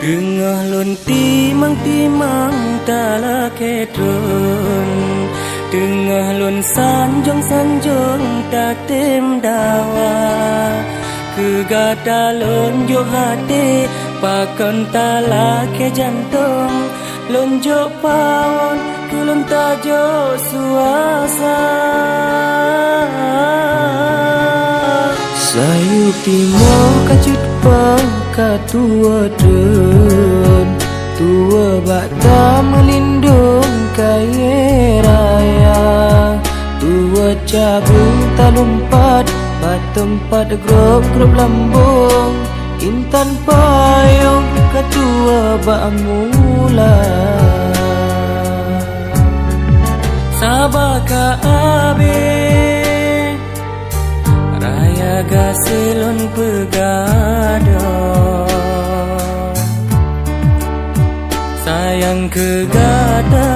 Dengah lon timang tala ketron, Dengah lon sanjong tak tem dawa. Kegata lon jo hati pakan tala ke jantung, lon jo pawon kulon tajo suasa. Sayup timo kacut pangkat tua den, tua bata melindung kaya raya, tua cabut talumpat tempat grup lambung, intan payung ketua bak mula. Sabaka abe raya gaselon pegado, sayang kegada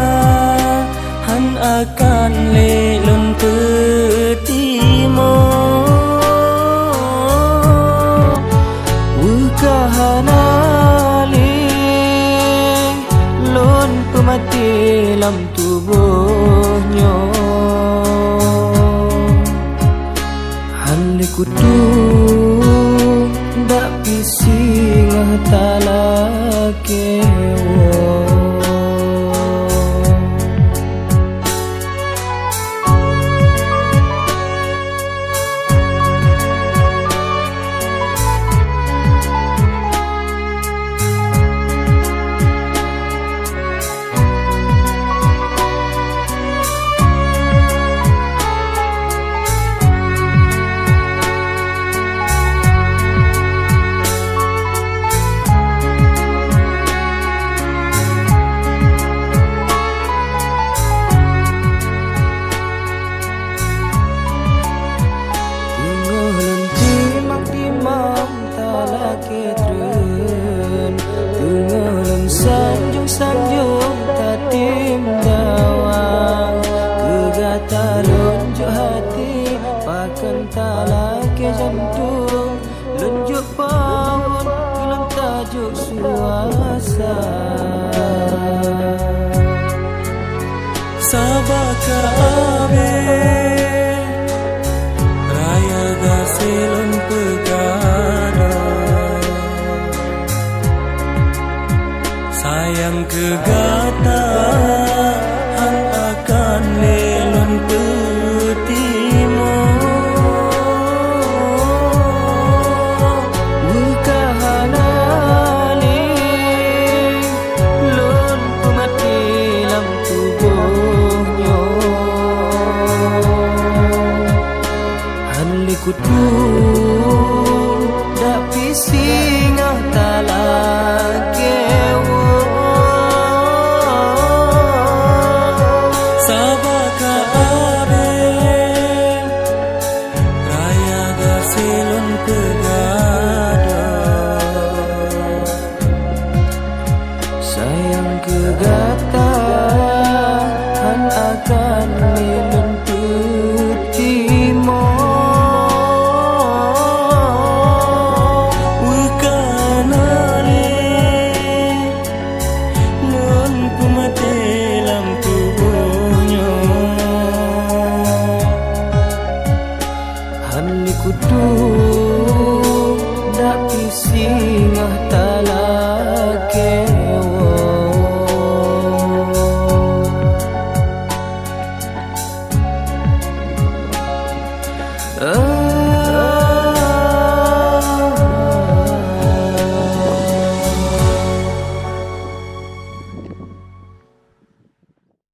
han akan lelon petimo. Wukahanaling lon pemati lam tubuhnya, han lekutu dak pising talake. Sanjung tatim dawang, kegata lonjok hati pakan tala ke jantung, lonjok pawon hilang tajuk suasa. Sabaka abe raya gaselon pegado, sayang kegata han akan